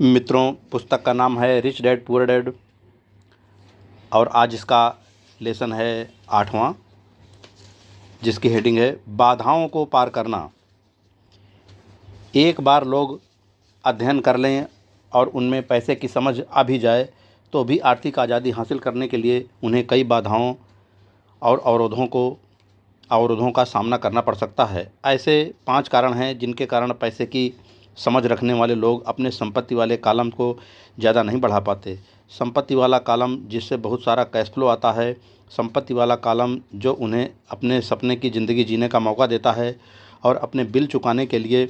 मित्रों, पुस्तक का नाम है रिच डैड पुअर डैड और आज इसका लेसन है 8वां, जिसकी हेडिंग है बाधाओं को पार करना। एक बार लोग अध्ययन कर लें और उनमें पैसे की समझ आ भी जाए तो भी आर्थिक आज़ादी हासिल करने के लिए उन्हें कई बाधाओं और अवरोधों का सामना करना पड़ सकता है। ऐसे 5 कारण हैं जिनके कारण पैसे की समझ रखने वाले लोग अपने संपत्ति वाले कॉलम को ज़्यादा नहीं बढ़ा पाते। संपत्ति वाला कॉलम जिससे बहुत सारा कैश फ्लो आता है, संपत्ति वाला कॉलम जो उन्हें अपने सपने की ज़िंदगी जीने का मौका देता है और अपने बिल चुकाने के लिए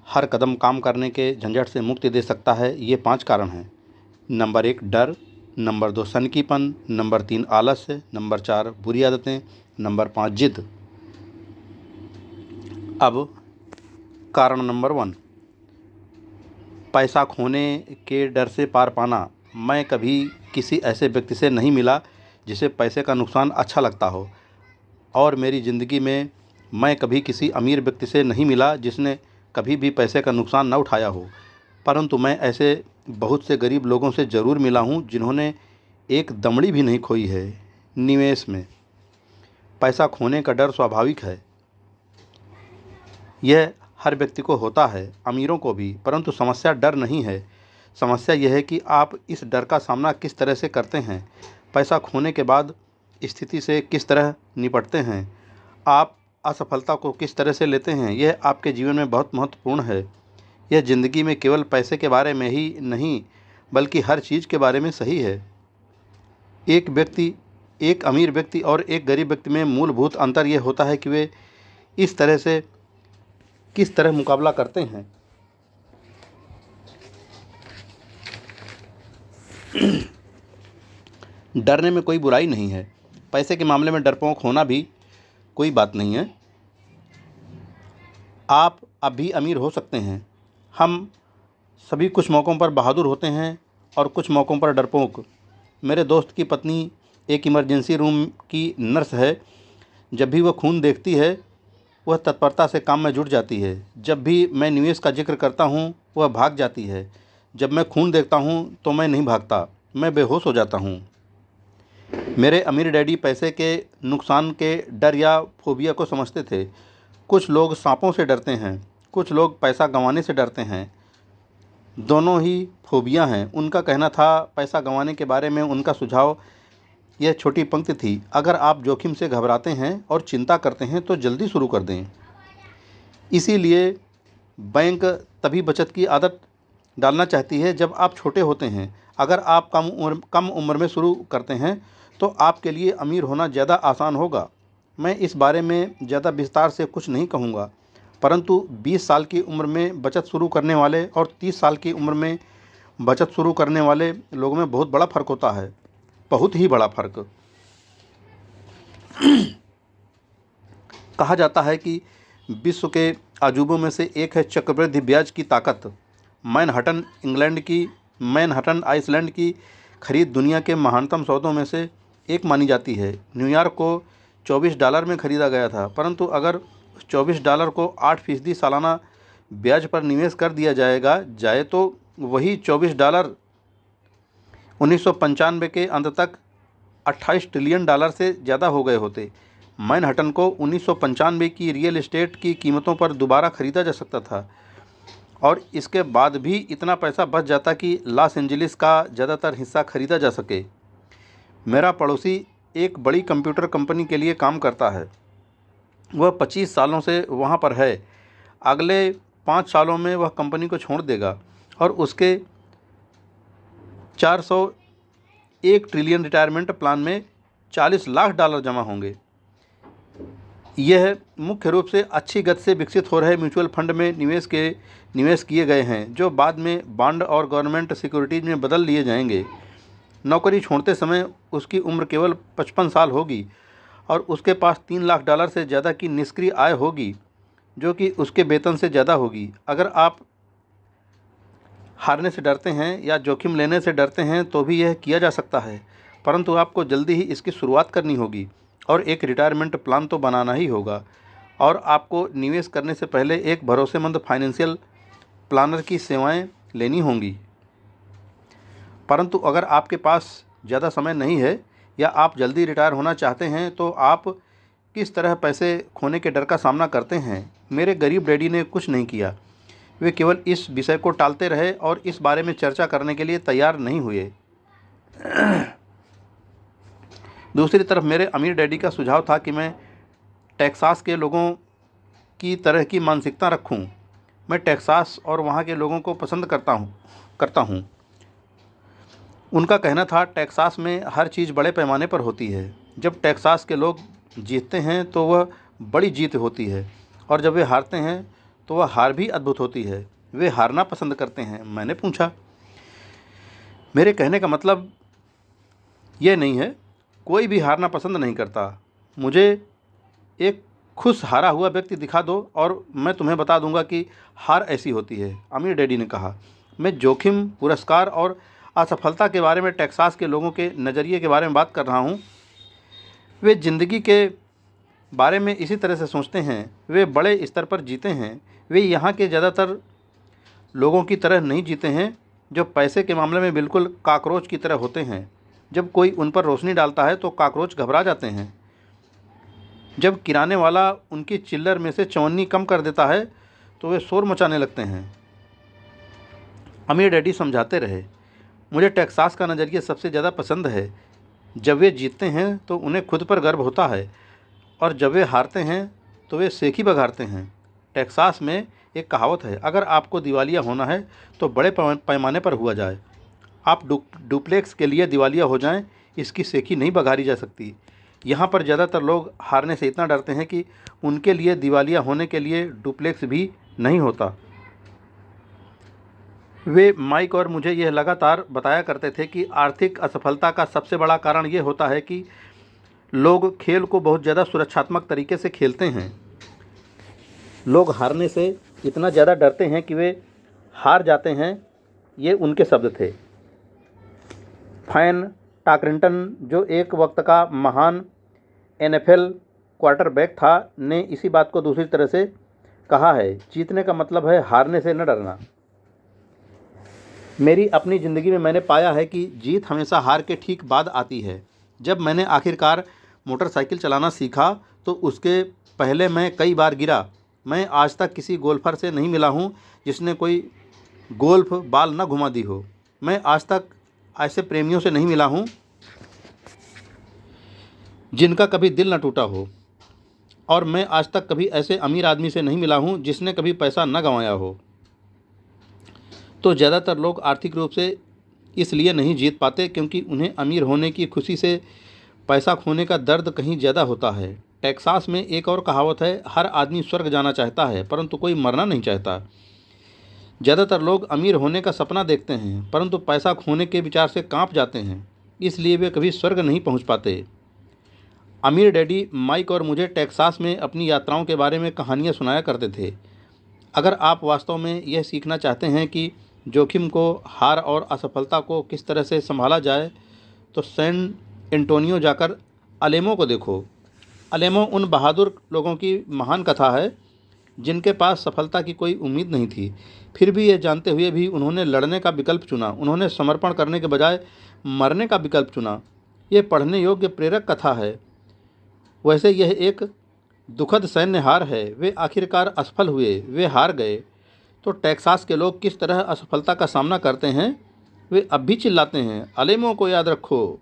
हर कदम काम करने के झंझट से मुक्ति दे सकता है। ये 5 कारण हैं। नंबर 1 डर, नंबर 2 सनकीपन, नंबर 3 आलस्य, नंबर 4 बुरी आदतें, नंबर 5 जिद। अब कारण नंबर 1, पैसा खोने के डर से पार पाना। मैं कभी किसी ऐसे व्यक्ति से नहीं मिला जिसे पैसे का नुकसान अच्छा लगता हो, और मेरी ज़िंदगी में मैं कभी किसी अमीर व्यक्ति से नहीं मिला जिसने कभी भी पैसे का नुकसान न उठाया हो। परंतु मैं ऐसे बहुत से गरीब लोगों से ज़रूर मिला हूँ जिन्होंने एक दमड़ी भी नहीं खोई है। निवेश में पैसा खोने का डर स्वाभाविक है, यह हर व्यक्ति को होता है, अमीरों को भी। परंतु समस्या डर नहीं है, समस्या यह है कि आप इस डर का सामना किस तरह से करते हैं। पैसा खोने के बाद स्थिति से किस तरह निपटते हैं, आप असफलता को किस तरह से लेते हैं, यह आपके जीवन में बहुत महत्वपूर्ण है। यह ज़िंदगी में केवल पैसे के बारे में ही नहीं बल्कि हर चीज़ के बारे में सही है। एक अमीर व्यक्ति और एक गरीब व्यक्ति में मूलभूत अंतर यह होता है कि वे इस तरह से किस तरह मुकाबला करते हैं। डरने में कोई बुराई नहीं है, पैसे के मामले में डरपोक होना भी कोई बात नहीं है। आप अब भी अमीर हो सकते हैं। हम सभी कुछ मौक़ों पर बहादुर होते हैं और कुछ मौक़ों पर डरपोक। मेरे दोस्त की पत्नी एक इमरजेंसी रूम की नर्स है। जब भी वह खून देखती है वह तत्परता से काम में जुट जाती है। जब भी मैं निवेश का जिक्र करता हूँ वह भाग जाती है। जब मैं खून देखता हूँ तो मैं नहीं भागता, मैं बेहोश हो जाता हूँ। मेरे अमीर डैडी पैसे के नुकसान के डर या फोबिया को समझते थे। कुछ लोग सांपों से डरते हैं, कुछ लोग पैसा गंवाने से डरते हैं। दोनों ही फोबिया हैं। उनका कहना था, पैसा गंवाने के बारे में उनका सुझाव यह छोटी पंक्ति थी, अगर आप जोखिम से घबराते हैं और चिंता करते हैं तो जल्दी शुरू कर दें। इसीलिए बैंक तभी बचत की आदत डालना चाहती है जब आप छोटे होते हैं। अगर आप कम उम्र में शुरू करते हैं तो आपके लिए अमीर होना ज़्यादा आसान होगा। मैं इस बारे में ज़्यादा विस्तार से कुछ नहीं कहूँगा, परंतु 20 साल की उम्र में बचत शुरू करने वाले और 30 साल की उम्र में बचत शुरू करने वाले लोगों में बहुत बड़ा फ़र्क होता है, बहुत ही बड़ा फ़र्क। कहा जाता है कि विश्व के अजूबों में से एक है चक्रवृद्धि ब्याज की ताकत। मैनहट्टन आइसलैंड की खरीद दुनिया के महानतम सौदों में से एक मानी जाती है। न्यूयॉर्क को $24 में खरीदा गया था, परंतु अगर उस $24 को 8% सालाना ब्याज पर निवेश कर दिया जाए तो वही $24 1995 के अंत तक $28 ट्रिलियन से ज़्यादा हो गए होते। मैनहट्टन को 1995 की रियल एस्टेट की कीमतों पर दोबारा ख़रीदा जा सकता था और इसके बाद भी इतना पैसा बच जाता कि लॉस एंजलिस का ज़्यादातर हिस्सा खरीदा जा सके। मेरा पड़ोसी एक बड़ी कंप्यूटर कंपनी के लिए काम करता है। वह 25 सालों से वहाँ पर है। अगले 5 सालों में वह कंपनी को छोड़ देगा और उसके $401 ट्रिलियन रिटायरमेंट प्लान में $40 लाख जमा होंगे। यह मुख्य रूप से अच्छी गति से विकसित हो रहे म्यूचुअल फंड में निवेश किए गए हैं, जो बाद में बॉन्ड और गवर्नमेंट सिक्योरिटीज़ में बदल लिए जाएंगे। नौकरी छोड़ते समय उसकी उम्र केवल 55 साल होगी और उसके पास $3 लाख से ज़्यादा की निष्क्रिय आय होगी, जो कि उसके वेतन से ज़्यादा होगी। अगर आप हारने से डरते हैं या जोखिम लेने से डरते हैं तो भी यह किया जा सकता है, परंतु आपको जल्दी ही इसकी शुरुआत करनी होगी और एक रिटायरमेंट प्लान तो बनाना ही होगा। और आपको निवेश करने से पहले एक भरोसेमंद फाइनेंशियल प्लानर की सेवाएं लेनी होंगी। परंतु अगर आपके पास ज़्यादा समय नहीं है या आप जल्दी रिटायर होना चाहते हैं तो आप किस तरह पैसे खोने के डर का सामना करते हैं? मेरे गरीब डैडी ने कुछ नहीं किया। वे केवल इस विषय को टालते रहे और इस बारे में चर्चा करने के लिए तैयार नहीं हुए। दूसरी तरफ मेरे अमीर डैडी का सुझाव था कि मैं टेक्सास के लोगों की तरह की मानसिकता रखूं। मैं टेक्सास और वहां के लोगों को पसंद करता हूं। उनका कहना था टेक्सास में हर चीज़ बड़े पैमाने पर होती है। जब टेक्सास के लोग जीतते हैं तो वह बड़ी जीत होती है और जब वे हारते हैं तो वह हार भी अद्भुत होती है। वे हारना पसंद करते हैं? मैंने पूछा। मेरे कहने का मतलब ये नहीं है, कोई भी हारना पसंद नहीं करता। मुझे एक खुश हारा हुआ व्यक्ति दिखा दो और मैं तुम्हें बता दूंगा कि हार ऐसी होती है, अमीर डैडी ने कहा। मैं जोखिम, पुरस्कार और असफलता के बारे में टेक्सास के लोगों के नज़रिए के बारे में बात कर रहा हूँ। वे ज़िंदगी के बारे में इसी तरह से सोचते हैं। वे बड़े स्तर पर जीते हैं। वे यहाँ के ज़्यादातर लोगों की तरह नहीं जीते हैं जो पैसे के मामले में बिल्कुल कॉकरोच की तरह होते हैं। जब कोई उन पर रोशनी डालता है तो कॉकरोच घबरा जाते हैं। जब किराने वाला उनकी चिल्लर में से चवन्नी कम कर देता है तो वे शोर मचाने लगते हैं। अमीर डैडी समझाते रहे, मुझे टेक्सास का नज़रिया सबसे ज़्यादा पसंद है। जब वे जीतते हैं तो उन्हें खुद पर गर्व होता है और जब वे हारते हैं तो वे सेखी बघारते हैं। टेक्सास में एक कहावत है, अगर आपको दिवालिया होना है तो बड़े पैमाने पर हुआ जाए। आप डुप्लेक्स के लिए दिवालिया हो जाएं, इसकी सेखी नहीं बघारी जा सकती। यहाँ पर ज़्यादातर लोग हारने से इतना डरते हैं कि उनके लिए दिवालिया होने के लिए डुप्लेक्स भी नहीं होता। वे माइक और मुझे यह लगातार बताया करते थे कि आर्थिक असफलता का सबसे बड़ा कारण ये होता है कि लोग खेल को बहुत ज़्यादा सुरक्षात्मक तरीके से खेलते हैं। लोग हारने से इतना ज़्यादा डरते हैं कि वे हार जाते हैं। ये उनके शब्द थे। फैन टाकरिंगटन, जो एक वक्त का महान NFL क्वार्टरबैक था, ने इसी बात को दूसरी तरह से कहा है, जीतने का मतलब है हारने से न डरना। मेरी अपनी ज़िंदगी में मैंने पाया है कि जीत हमेशा हार के ठीक बाद आती है। जब मैंने आखिरकार मोटरसाइकिल चलाना सीखा तो उसके पहले मैं कई बार गिरा। मैं आज तक किसी गोल्फर से नहीं मिला हूँ जिसने कोई गोल्फ बाल न घुमा दी हो। मैं आज तक ऐसे प्रेमियों से नहीं मिला हूँ जिनका कभी दिल न टूटा हो, और मैं आज तक कभी ऐसे अमीर आदमी से नहीं मिला हूँ जिसने कभी पैसा न गंवाया हो। तो ज़्यादातर लोग आर्थिक रूप से इसलिए नहीं जीत पाते क्योंकि उन्हें अमीर होने की खुशी से पैसा खोने का दर्द कहीं ज़्यादा होता है। टेक्सास में एक और कहावत है, हर आदमी स्वर्ग जाना चाहता है परंतु कोई मरना नहीं चाहता। ज़्यादातर लोग अमीर होने का सपना देखते हैं परंतु पैसा खोने के विचार से कांप जाते हैं, इसलिए वे कभी स्वर्ग नहीं पहुंच पाते। अमीर डैडी माइक और मुझे टेक्सास में अपनी यात्राओं के बारे में कहानियां सुनाया करते थे। अगर आप वास्तव में यह सीखना चाहते हैं कि जोखिम को, हार और असफलता को किस तरह से संभाला जाए तो सैन एंटोनियो जाकर अलेमो को देखो। अलेमो उन बहादुर लोगों की महान कथा है जिनके पास सफलता की कोई उम्मीद नहीं थी, फिर भी ये जानते हुए भी उन्होंने लड़ने का विकल्प चुना। उन्होंने समर्पण करने के बजाय मरने का विकल्प चुना। ये पढ़ने योग्य प्रेरक कथा है। वैसे यह एक दुखद सैन्य हार है। वे आखिरकार असफल हुए, वे हार गए। तो टेक्सास के लोग किस तरह असफलता का सामना करते हैं? वे अब भी चिल्लाते हैं, अलेमो को याद रखो।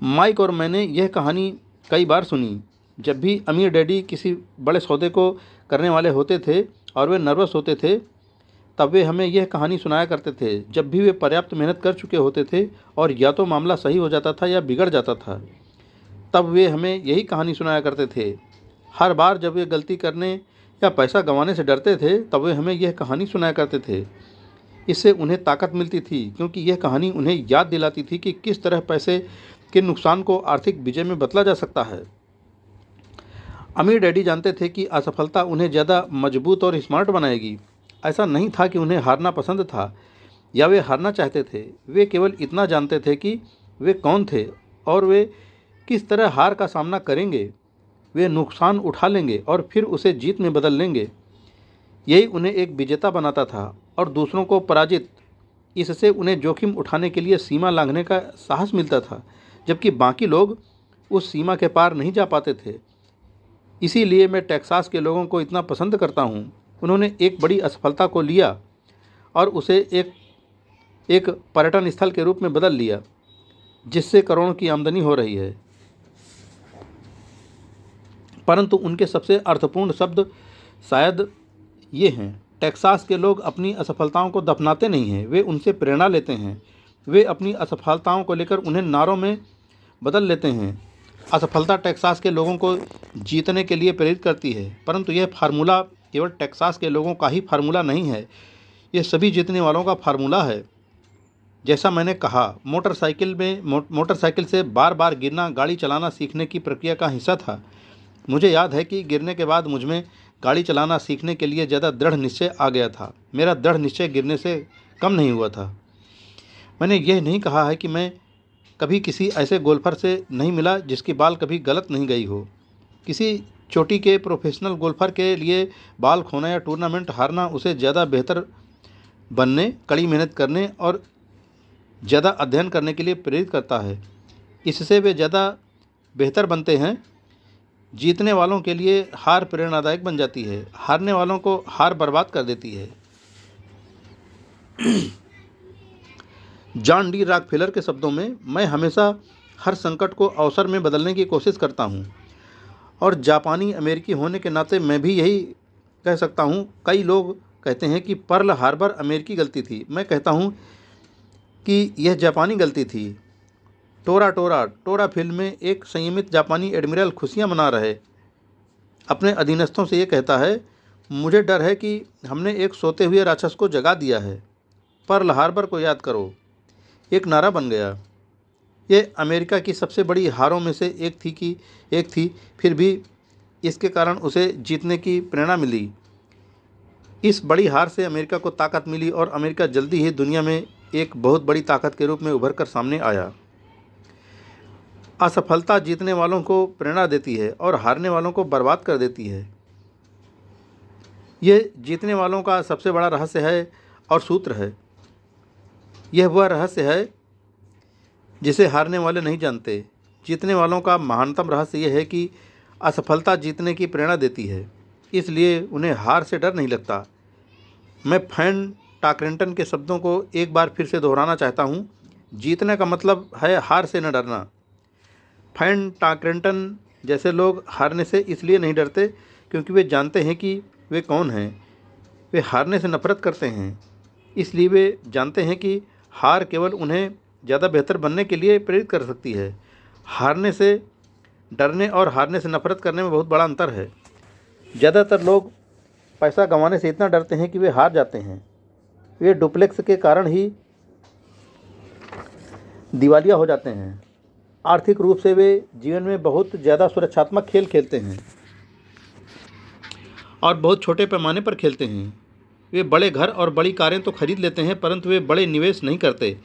माइक और मैंने यह कहानी कई बार सुनी। जब भी अमीर डैडी किसी बड़े सौदे को करने वाले होते थे और वे नर्वस होते थे, तब वे हमें यह कहानी सुनाया करते थे। जब भी वे पर्याप्त मेहनत कर चुके होते थे और या तो मामला सही हो जाता था या बिगड़ जाता था, तब वे हमें यही कहानी सुनाया करते थे। हर बार जब वे गलती करने या पैसा गंवाने से डरते थे, तब वे हमें यह कहानी सुनाया करते थे। इससे उन्हें ताकत मिलती थी क्योंकि यह कहानी उन्हें याद दिलाती थी कि किस तरह पैसे के नुकसान को आर्थिक विजय में बदला जा सकता है। अमीर डैडी जानते थे कि असफलता उन्हें ज़्यादा मजबूत और स्मार्ट बनाएगी। ऐसा नहीं था कि उन्हें हारना पसंद था या वे हारना चाहते थे। वे केवल इतना जानते थे कि वे कौन थे और वे किस तरह हार का सामना करेंगे। वे नुकसान उठा लेंगे और फिर उसे जीत में बदल लेंगे। यही उन्हें एक विजेता बनाता था और दूसरों को पराजित। इससे उन्हें जोखिम उठाने के लिए सीमा लांघने का साहस मिलता था, जबकि बाकी लोग उस सीमा के पार नहीं जा पाते थे। इसीलिए मैं टेक्सास के लोगों को इतना पसंद करता हूँ। उन्होंने एक बड़ी असफलता को लिया और उसे एक पर्यटन स्थल के रूप में बदल लिया, जिससे करोड़ों की आमदनी हो रही है। परंतु उनके सबसे अर्थपूर्ण शब्द शायद ये हैं, टेक्सास के लोग अपनी असफलताओं को दफनाते नहीं हैं, वे उनसे प्रेरणा लेते हैं। वे अपनी असफलताओं को लेकर उन्हें नारों में बदल लेते हैं। असफलता टेक्सास के लोगों को जीतने के लिए प्रेरित करती है, परंतु यह फार्मूला केवल टेक्सास के लोगों का ही फार्मूला नहीं है, यह सभी जीतने वालों का फार्मूला है। जैसा मैंने कहा, मोटरसाइकिल से बार बार गिरना गाड़ी चलाना सीखने की प्रक्रिया का हिस्सा था। मुझे याद है कि गिरने के बाद मुझमें गाड़ी चलाना सीखने के लिए ज़्यादा दृढ़ निश्चय आ गया था। मेरा दृढ़ निश्चय गिरने से कम नहीं हुआ था। मैंने यह नहीं कहा है कि मैं कभी किसी ऐसे गोल्फर से नहीं मिला जिसकी बाल कभी गलत नहीं गई हो। किसी चोटी के प्रोफेशनल गोल्फर के लिए बाल खोना या टूर्नामेंट हारना उसे ज़्यादा बेहतर बनने, कड़ी मेहनत करने और ज़्यादा अध्ययन करने के लिए प्रेरित करता है। इससे वे ज़्यादा बेहतर बनते हैं। जीतने वालों के लिए हार प्रेरणादायक बन जाती है, हारने वालों को हार बर्बाद कर देती है। जॉन डी रॉकफेलर के शब्दों में, मैं हमेशा हर संकट को अवसर में बदलने की कोशिश करता हूँ, और जापानी अमेरिकी होने के नाते मैं भी यही कह सकता हूँ। कई लोग कहते हैं कि पर्ल हार्बर अमेरिकी गलती थी। मैं कहता हूँ कि यह जापानी गलती थी। टोरा फिल्म में एक संयमित जापानी एडमिरल खुशियाँ मना रहे अपने अधीनस्थों से ये कहता है, मुझे डर है कि हमने एक सोते हुए राक्षस को जगा दिया है। पर्ल हार्बर को याद करो, एक नारा बन गया। ये अमेरिका की सबसे बड़ी हारों में से एक थी, फिर भी इसके कारण उसे जीतने की प्रेरणा मिली। इस बड़ी हार से अमेरिका को ताकत मिली और अमेरिका जल्दी ही दुनिया में एक बहुत बड़ी ताकत के रूप में उभर कर सामने आया। असफलता जीतने वालों को प्रेरणा देती है और हारने वालों को बर्बाद कर देती है। यह जीतने वालों का सबसे बड़ा रहस्य है और सूत्र है। यह वह रहस्य है जिसे हारने वाले नहीं जानते। जीतने वालों का महानतम रहस्य यह है कि असफलता जीतने की प्रेरणा देती है, इसलिए उन्हें हार से डर नहीं लगता। मैं फैन टाक्रेंटन के शब्दों को एक बार फिर से दोहराना चाहता हूँ, जीतने का मतलब है हार से न डरना। फैन टाक्रेंटन जैसे लोग हारने से इसलिए नहीं डरते क्योंकि वे जानते हैं कि वे कौन हैं। वे हारने से नफरत करते हैं, इसलिए वे जानते हैं कि हार केवल उन्हें ज़्यादा बेहतर बनने के लिए प्रेरित कर सकती है। हारने से डरने और हारने से नफरत करने में बहुत बड़ा अंतर है। ज़्यादातर लोग पैसा गंवाने से इतना डरते हैं कि वे हार जाते हैं। वे डुप्लेक्स के कारण ही दिवालिया हो जाते हैं। आर्थिक रूप से वे जीवन में बहुत ज़्यादा सुरक्षात्मक खेल खेलते हैं और बहुत छोटे पैमाने पर खेलते हैं। वे बड़े घर और बड़ी कारें तो खरीद लेते हैं, परंतु वे बड़े निवेश नहीं करते।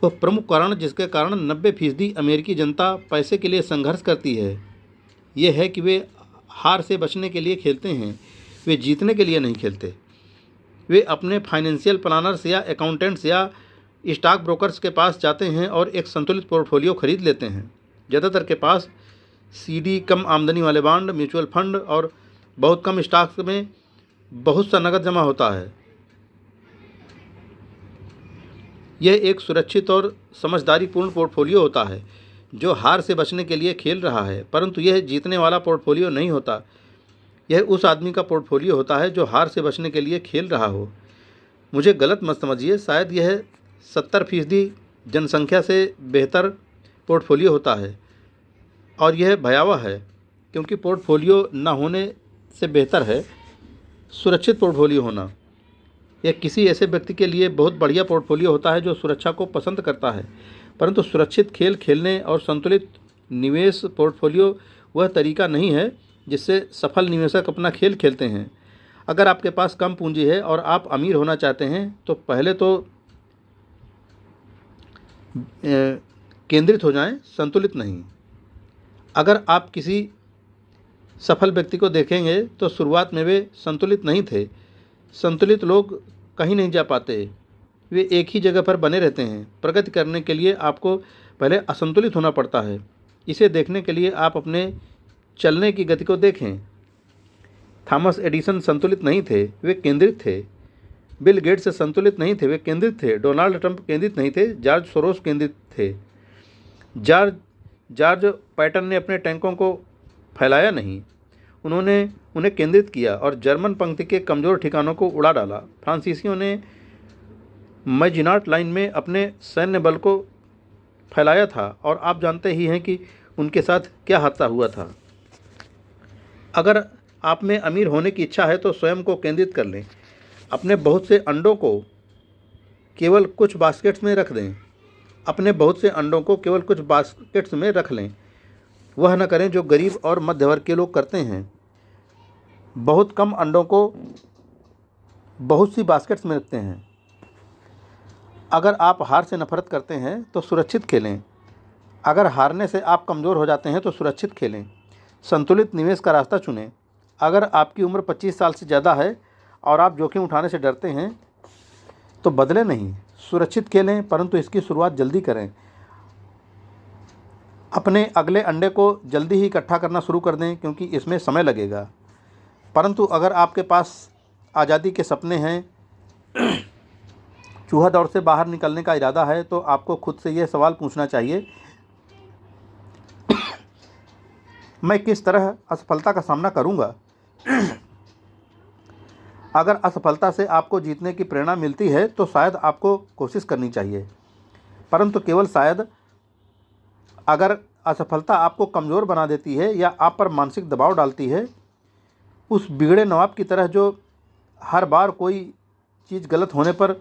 वह प्रमुख कारण जिसके कारण 90% अमेरिकी जनता पैसे के लिए संघर्ष करती है, ये है कि वे हार से बचने के लिए खेलते हैं, वे जीतने के लिए नहीं खेलते। वे अपने फाइनेंशियल प्लानर्स या अकाउंटेंट्स या स्टॉक ब्रोकर्स के पास जाते हैं और एक संतुलित पोर्टफोलियो खरीद लेते हैं। ज़्यादातर के पास सीडी, कम आमदनी वाले बॉन्ड, म्यूचुअल फंड और बहुत कम स्टॉक्स में बहुत सा नकद जमा होता है। यह एक सुरक्षित और समझदारीपूर्ण पोर्टफोलियो होता है जो हार से बचने के लिए खेल रहा है, परंतु यह जीतने वाला पोर्टफोलियो नहीं होता। यह उस आदमी का पोर्टफोलियो होता है जो हार से बचने के लिए खेल रहा हो। मुझे गलत मत समझिए, शायद यह 70% जनसंख्या से बेहतर पोर्टफोलियो होता है और यह भयावह है क्योंकि पोर्टफोलियो न होने से बेहतर है सुरक्षित पोर्टफोलियो होना। यह किसी ऐसे व्यक्ति के लिए बहुत बढ़िया पोर्टफोलियो होता है जो सुरक्षा को पसंद करता है, परंतु सुरक्षित खेल खेलने और संतुलित निवेश पोर्टफोलियो वह तरीका नहीं है जिससे सफल निवेशक अपना खेल खेलते हैं। अगर आपके पास कम पूंजी है और आप अमीर होना चाहते हैं तो पहले तो केंद्रित हो जाएं, संतुलित नहीं। अगर आप किसी सफल व्यक्ति को देखेंगे तो शुरुआत में वे संतुलित नहीं थे। संतुलित लोग कहीं नहीं जा पाते, वे एक ही जगह पर बने रहते हैं। प्रगति करने के लिए आपको पहले असंतुलित होना पड़ता है। इसे देखने के लिए आप अपने चलने की गति को देखें। थॉमस एडिसन संतुलित नहीं थे, वे केंद्रित थे। बिल गेट्स संतुलित नहीं थे, वे केंद्रित थे। डोनाल्ड ट्रंप केंद्रित नहीं थे, जॉर्ज सोरोस केंद्रित थे। जॉर्ज पैटन ने अपने टैंकों को फैलाया नहीं, उन्होंने उन्हें केंद्रित किया और जर्मन पंक्ति के कमज़ोर ठिकानों को उड़ा डाला। फ्रांसीसियों ने मैजिनाट लाइन में अपने सैन्य बल को फैलाया था और आप जानते ही हैं कि उनके साथ क्या हादसा हुआ था। अगर आप में अमीर होने की इच्छा है तो स्वयं को केंद्रित कर लें। अपने बहुत से अंडों को केवल कुछ बास्केट्स में रख दें। अपने बहुत से अंडों को केवल कुछ बास्केट्स में रख लें। वह न करें जो गरीब और मध्य वर्ग के लोग करते हैं, बहुत कम अंडों को बहुत सी बास्केट्स में रखते हैं। अगर आप हार से नफरत करते हैं तो सुरक्षित खेलें। अगर हारने से आप कमज़ोर हो जाते हैं तो सुरक्षित खेलें। संतुलित निवेश का रास्ता चुनें। अगर आपकी उम्र 25 साल से ज़्यादा है और आप जोखिम उठाने से डरते हैं तो बदले नहीं, सुरक्षित खेलें, परंतु इसकी शुरुआत जल्दी करें। अपने अगले अंडे को जल्दी ही इकट्ठा करना शुरू कर दें, क्योंकि इसमें समय लगेगा। परंतु अगर आपके पास आज़ादी के सपने हैं, चूहा दौड़ से बाहर निकलने का इरादा है, तो आपको खुद से यह सवाल पूछना चाहिए, मैं किस तरह असफलता का सामना करूंगा? अगर असफलता से आपको जीतने की प्रेरणा मिलती है तो शायद आपको कोशिश करनी चाहिए, परंतु केवल शायद। अगर असफलता आपको कमज़ोर बना देती है या आप पर मानसिक दबाव डालती है, उस बिगड़े नवाब की तरह जो हर बार कोई चीज़ गलत होने पर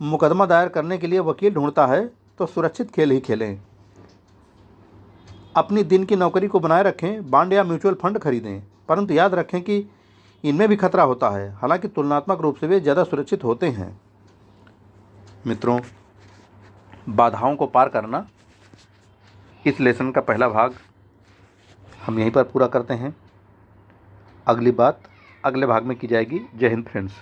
मुकदमा दायर करने के लिए वकील ढूंढता है, तो सुरक्षित खेल ही खेलें। अपनी दिन की नौकरी को बनाए रखें, बॉन्ड या म्यूचुअल फंड खरीदें, परंतु याद रखें कि इनमें भी खतरा होता है, हालांकि तुलनात्मक रूप से वे ज़्यादा सुरक्षित होते हैं। मित्रों, बाधाओं को पार करना, इस लेसन का पहला भाग हम यहीं पर पूरा करते हैं। अगली बात अगले भाग में की जाएगी। जय हिंद फ्रेंड्स।